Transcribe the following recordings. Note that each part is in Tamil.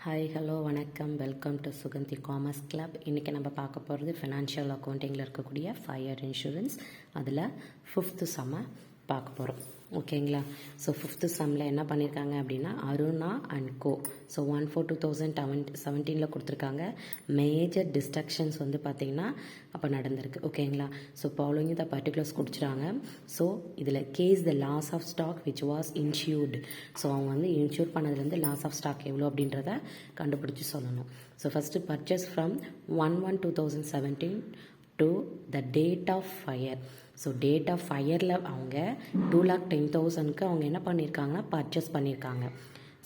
ஹாய் ஹலோ வணக்கம், welcome to Suganthi commerce club. இன்றைக்கி நம்ம பார்க்க போகிறது ஃபினான்ஷியல் அக்கௌண்டிங்கில் இருக்கக்கூடிய ஃபயர் இன்சூரன்ஸ். அதில் 5th சம்மை பார்க்க போகிறோம். ஓகேங்களா? ஸோ 5th சம்மில் என்ன பண்ணியிருக்காங்க அப்படின்னா அருணா அண்ட் கோ. ஸோ 1/4/2017 கொடுத்துருக்காங்க. மேஜர் டிஸ்ட்ரக்ஷன்ஸ் வந்து பார்த்திங்கன்னா அப்போ நடந்திருக்கு. ஓகேங்களா? ஸோ ஃபாலோயிங் த பர்டிகுலர்ஸ் கொடுத்துட்டாங்க. ஸோ இதில் case the loss of stock which was insured. So அவங்க வந்து இன்சூர் பண்ணதுலேருந்து லாஸ் ஆஃப் ஸ்டாக் எவ்வளோ அப்படின்றத கண்டுபிடிச்சி சொல்லணும். So first purchase from 1/1/2017 to the date of fire. So date of ஃபயரில் அவங்க 2,10,000க்கு அவங்க என்ன பண்ணியிருக்காங்கன்னா பர்ச்சேஸ் பண்ணியிருக்காங்க.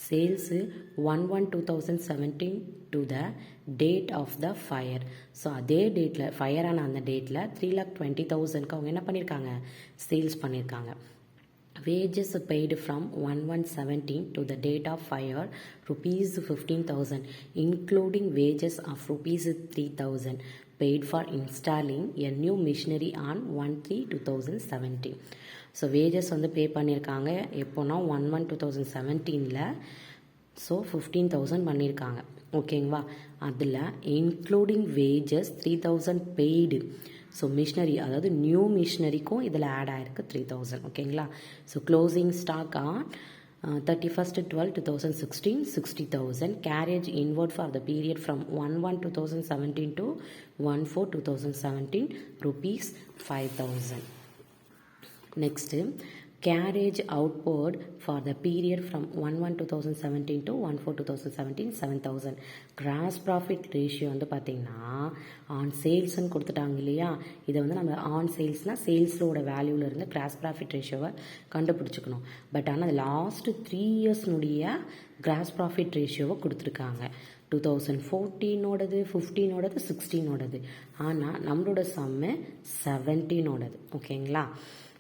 Sales 1/1/2017 to the date of the fire. So அதே டேட்டில் ஃபயரான அந்த டேட்டில் 3,20,000க்கு அவங்க என்ன பண்ணியிருக்காங்க சேல்ஸ் பண்ணியிருக்காங்க. Wages paid from 1/1/17 to the date of fire rupees 15,000 including wages of rupees 3,000 paid for installing a new machinery on 1/3/2017. So wages வந்து பே பண்ணியிருக்காங்க எப்போனா 1/1/2017. ஸோ 15,000 பண்ணியிருக்காங்க. ஓகேங்களா? அதில் including wages 3,000 paid. So machinery, அதாவது நியூ மிஷினரிக்கும் இதில் ஆட் ஆகிருக்கு 3,000. ஓகேங்களா? So closing stock on 31/12/2016 60,000. Carriage inward for the period from 1/1/2017 to 1/4/2017 rupees 5,000. Next carriage outward for the period from 1/1/2017 to 1/4/2017 7,000. Gross profit ratio வந்து பார்த்திங்கன்னா ஆன் சேல்ஸ்ன்னு கொடுத்துட்டாங்க இல்லையா? இதை வந்து நம்ம ஆன் சேல்ஸ்னால் சேல்ஸோட வேல்யூவிலேருந்து கிராஸ் ப்ராஃபிட் ரேஷியோவை கண்டுபிடிச்சிக்கணும். பட் ஆனால் லாஸ்ட்டு 3 இயர்ஸ்னுடைய கிராஸ் ப்ராஃபிட் ரேஷியோவை கொடுத்துருக்காங்க. 2014ஓடது, 15ஓடது, 16ஓடது. ஆனால் நம்மளோட சம்மு 17ஓடது. ஓகேங்களா?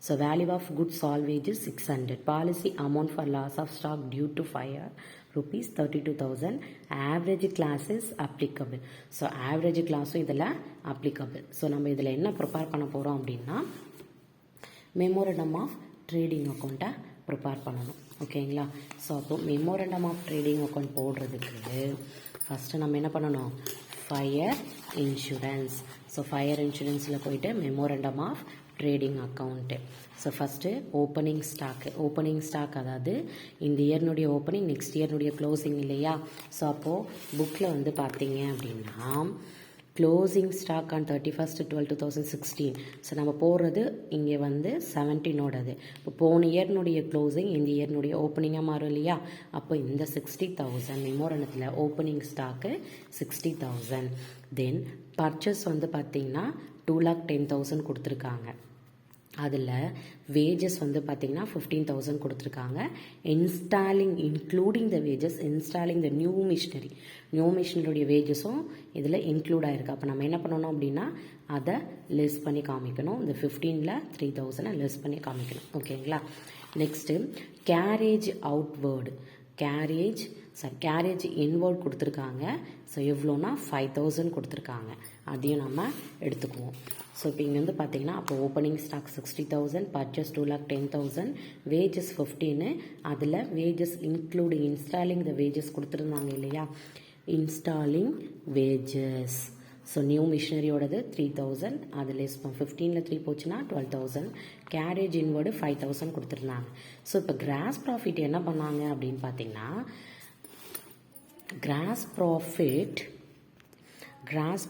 So value of goods salvage is 600. Policy amount for loss of stock due to fire rupees 32,000. Average class is applicable. So average class இதில் applicable. So நம்ம இதில் என்ன ப்ரிப்பேர் பண்ண போகிறோம் அப்படின்னா மெமோரண்டம் ஆஃப் ட்ரேடிங் அக்கௌண்ட்டை ப்ரிப்பேர் பண்ணணும். ஓகேங்களா? ஸோ அப்போ மெமோரண்டம் ஆஃப் ட்ரேடிங் அக்கௌண்ட் போடுறதுக்கு ஃபஸ்ட்டு நம்ம என்ன பண்ணணும்? Fire insurance. ஸோ ஃபயர் இன்சூரன்ஸில் போயிட்டு memorandum of trading account. So first opening stock அதாவது இந்த இயர்னுடைய ஓப்பனிங் நெக்ஸ்ட் இயர்னுடைய க்ளோசிங் இல்லையா? ஸோ அப்போது புக்கில் வந்து பார்த்தீங்க அப்படின்னா க்ளோசிங் ஸ்டாக் ஆன் 31/12/2016. ஸோ நம்ம போடுறது இங்கே வந்து 17ஓடது. இப்போ போன இயர்னுடைய க்ளோசிங் இந்த இயர்னுடைய ஓப்பனிங்காக மாறும் இல்லையா? அப்போ இந்த 60,000 மெமோரண்டத்தில் ஓப்பனிங் ஸ்டாக்கு 60,000. தென் பர்ச்சேஸ் வந்து பார்த்திங்கன்னா 2,10,000 கொடுத்துருக்காங்க. அதில் வேஜஸ் வந்து பார்த்திங்கன்னா 15,000 கொடுத்துருக்காங்க. Including the wages installing the new மிஷினரியோடைய வேஜஸும் இதில் இன்க்ளூட் ஆகிருக்கு. அப்போ நம்ம என்ன பண்ணணும் அப்படின்னா அதை லெஸ் பண்ணி காமிக்கணும். இந்த 15ல் 3,000 லெஸ் பண்ணி காமிக்கணும். ஓகேங்களா? நெக்ஸ்ட்டு கேரேஜ் இன்வர்ட் கொடுத்துருக்காங்க. ஸோ எவ்வளோனா 5,000 கொடுத்துருக்காங்க. அதையும் நம்ம எடுத்துக்குவோம். ஸோ இப்போ இங்கே வந்து பார்த்தீங்கன்னா அப்போ ஓப்பனிங் ஸ்டாக் 60,000, பர்ச்சேஸ் 2,10,000, வேஜஸ் 15. அதில் வேஜஸ் இன்ஸ்டாலிங் த வேஜஸ் கொடுத்துருந்தாங்க இல்லையா? Installing wages. ஸோ நியூ மிஷினரியோடது 3,000. அது லெஸ் 15ல் 3 போச்சுன்னா 12,000. கேரேஜ் இன்வர்டு 5,000 கொடுத்துருந்தாங்க. ஸோ இப்போ கிராஸ் ப்ராஃபிட் என்ன பண்ணாங்க அப்படின்னு பார்த்தீங்கன்னா gross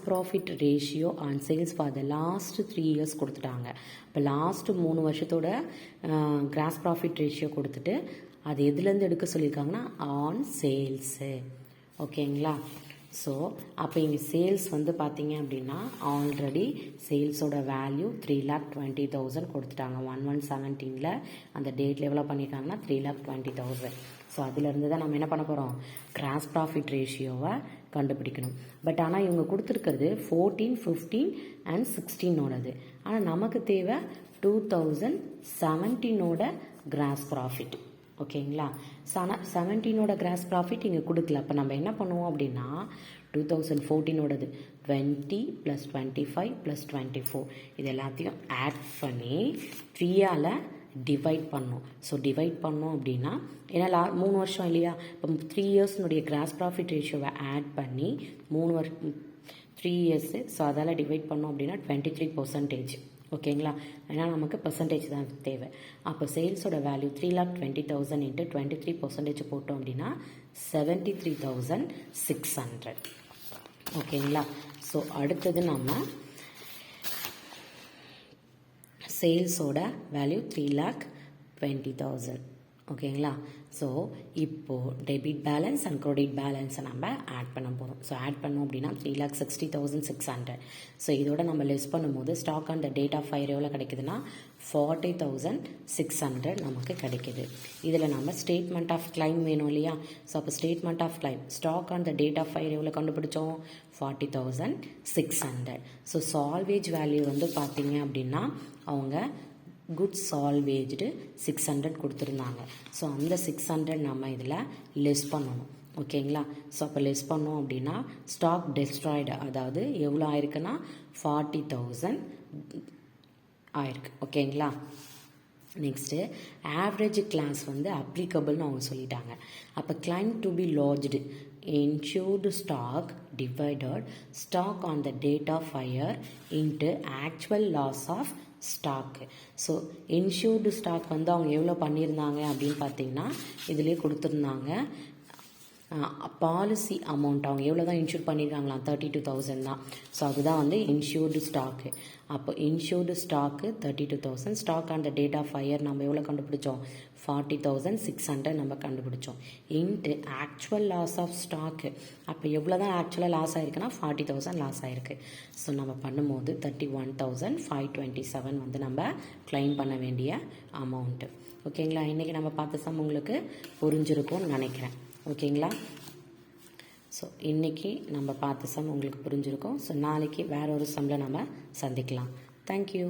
profit ratio on sales for the last 3 years கொடுத்துட்டாங்க. இப்போ லாஸ்ட்டு 3 வருஷத்தோட கிராஸ் ப்ராஃபிட் ரேஷியோ கொடுத்துட்டு அது எதுலேருந்து எடுக்க சொல்லியிருக்காங்கன்னா ஆன் சேல்ஸு. ஓகேங்களா? ஸோ அப்போ இங்கே சேல்ஸ் வந்து பார்த்தீங்க அப்படின்னா ஆல்ரெடி சேல்ஸோட வேல்யூ 3,20,000 கொடுத்துட்டாங்க. 1/1/17 அந்த டேட்டில் எவ்வளோ பண்ணியிருக்காங்கன்னா 3,20,000. ஸோ அதிலேருந்து தான் நம்ம என்ன பண்ண போகிறோம்? கிராஸ் ப்ராஃபிட் ரேஷியோவை கண்டுபிடிக்கணும். பட் ஆனால் இவங்க கொடுத்துருக்கிறது 14, 15 அண்ட் 16ஓடது. ஆனால் நமக்கு தேவை 2017ஓட கிராஸ் ப்ராஃபிட். ஓகேங்களா? ஆனால் 17ஓட கிராஸ் ப்ராஃபிட் இங்கே கொடுக்கல. அப்போ நம்ம என்ன பண்ணுவோம் அப்படின்னா 2014ஓடது 20 + 25 + 24 இது எல்லாத்தையும் ஆட் பண்ணி 3ஆல் டிவைட் பண்ணோம். ஸோ டிவைட் பண்ணோம் அப்படின்னா ஏன்னா 3 வருஷம் இல்லையா, இப்போ 3 இயர்ஸ்னுடைய கிராஸ் ப்ராஃபிட் ரேஷியோவை ஆட் பண்ணி 3 இயர்ஸு, ஸோ அதால் டிவைட் பண்ணோம் அப்படின்னா 23%. ஓகேங்களா, ஏன்னா நமக்கு பர்சன்டேஜ் தான் தேவை. அப்போ சேல்ஸோட வேல்யூ 3,20,000 இன்ட்டு 23% போட்டோம் அப்படின்னா 73,600. ஓகேங்களா, ஸோ அடுத்தது நம்ம சேல்ஸோட வேல்யூ 3,20,000. ஓகேங்களா, ஸோ இப்போது டெபிட் பேலன்ஸ் அண்ட் க்ரெடிட் பேலன்ஸை நம்ம ஆட் பண்ண போகிறோம். ஸோ ஆட் பண்ணோம் அப்படின்னா 3,60,600. ஸோ இதோட நம்ம லெஸ் பண்ணும்போது stock on the date of fire எவ்வளோ கிடைக்குதுன்னா 40,600 நமக்கு கிடைக்குது. இதில் நம்ம ஸ்டேட்மெண்ட் ஆஃப் கிளைம் வேணும் இல்லையா, ஸோ அப்போ statement of claim stock on the date of fire எவ்வளோ கண்டுபிடிச்சோம் 40,600. ஸோ சால்வேஜ் வேல்யூ வந்து பார்த்தீங்க அப்படின்னா அவங்க குட் சால்வேஜ்டு 600 கொடுத்துருந்தாங்க. ஸோ அந்த 600 நம்ம இதில் லெஸ் பண்ணணும். ஓகேங்களா, ஸோ அப்போ லெஸ் பண்ணோம் அப்படின்னா ஸ்டாக் டெஸ்ட்ராய்டு, அதாவது எவ்வளோ ஆயிருக்குன்னா 40,000 ஆயிருக்கு. ஓகேங்களா, நெக்ஸ்ட்டு ஆவரேஜ் கிளாஸ் வந்து அப்ளிகபிள்னு அவங்க சொல்லிட்டாங்க. அப்போ claim to be lodged insured stock divided stock on the date of fire into actual loss of stock. So insured stock வந்து அவங்க எவ்வளோ பண்ணியிருந்தாங்க அப்படின்னு பார்த்தீங்கன்னா இதிலே கொடுத்துருந்தாங்க. பாலிசி அமௌண்ட் அவங்க எவ்வளோ தான் இன்சூர் பண்ணியிருக்காங்களாம் 32,000 தான். ஸோ அதுதான் வந்து இன்சூர்டு ஸ்டாக்கு. அப்போ insured stock 32,000. Stock on the date of fire நம்ம எவ்வளோ கண்டுபிடிச்சோம் 40,600 நம்ம கண்டுபிடிச்சோம். Into actual loss of stock, அப்போ எவ்வளோ தான் ஆக்சுவலாக லாஸ் ஆயிருக்குன்னா 40,000 லாஸ் ஆயிருக்கு. ஸோ நம்ம பண்ணும்போது 31,527 வந்து நம்ம கிளைம் பண்ண வேண்டிய அமௌண்ட்டு. ஓகேங்களா, இன்றைக்கி நம்ம பார்த்த சம் உங்களுக்கு புரிஞ்சிருக்கும்னு நினைக்கிறேன். ஓகேங்களா, ஸோ இன்றைக்கி நம்ம பார்த்த சம் உங்களுக்கு புரிஞ்சிருக்கும். ஸோ நாளைக்கு வேற ஒரு சம்மில் நம்ம சந்திக்கலாம். தேங்க்யூ.